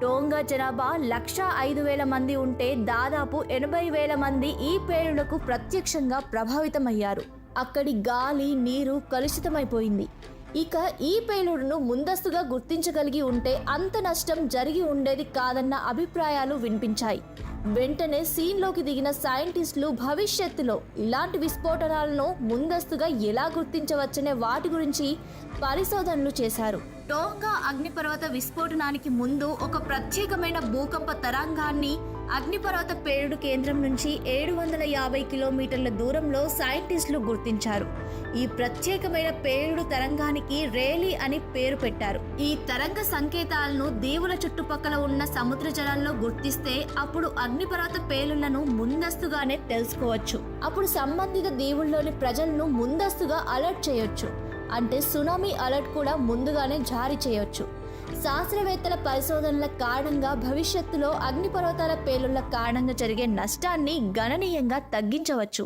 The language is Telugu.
టోంగా జనాభా 1,05,000 మంది ఉంటే దాదాపు 80,000 మంది ఈ పేలుళ్లకు ప్రత్యక్షంగా ప్రభావితమయ్యారు. అక్కడి గాలి, నీరు కలుషితమైపోయింది. ఇక ఈ పేలుడును ముందస్తుగా గుర్తించగలిగి ఉంటే అంత నష్టం జరిగి ఉండేది కాదన్న అభిప్రాయాలు వినిపించాయి. వెంటనే సీన్లోకి దిగిన సైంటిస్టులు భవిష్యత్తులో ఇలాంటి విస్ఫోటనాలను ముందస్తుగా ఎలా గుర్తించవచ్చనే వాటి గురించి పరిశోధనలు చేశారు. టోంగా అగ్నిపర్వత విస్ఫోటనానికి ముందు ఒక ప్రత్యేకమైన భూకంప తరంగాన్ని అగ్నిపర్వత పేలుడు కేంద్రం నుంచి 750 కిలోమీటర్ల దూరంలో సైంటిస్టులు గుర్తించారు. ఈ ప్రత్యేకమైన పేలుడు తరంగానికి రేలీ అని పేరు పెట్టారు. ఈ తరంగ సంకేతాలను దీవుల చుట్టుపక్కల ఉన్న సముద్ర జలాల్లో గుర్తిస్తే అప్పుడు అగ్నిపర్వత పేలుళ్లను ముందస్తుగానే తెలుసుకోవచ్చు. అప్పుడు సంబంధిత దీవుల్లోని ప్రజలను ముందస్తుగా అలర్ట్ చేయొచ్చు. అంటే సునామీ అలర్ట్ కూడా ముందుగానే జారీ చేయొచ్చు. శాస్త్రవేత్తల పరిశోధనల కారణంగా భవిష్యత్తులో అగ్నిపర్వతాల పేలుళ్ల కారణంగా జరిగే నష్టాన్ని గణనీయంగా తగ్గించవచ్చు.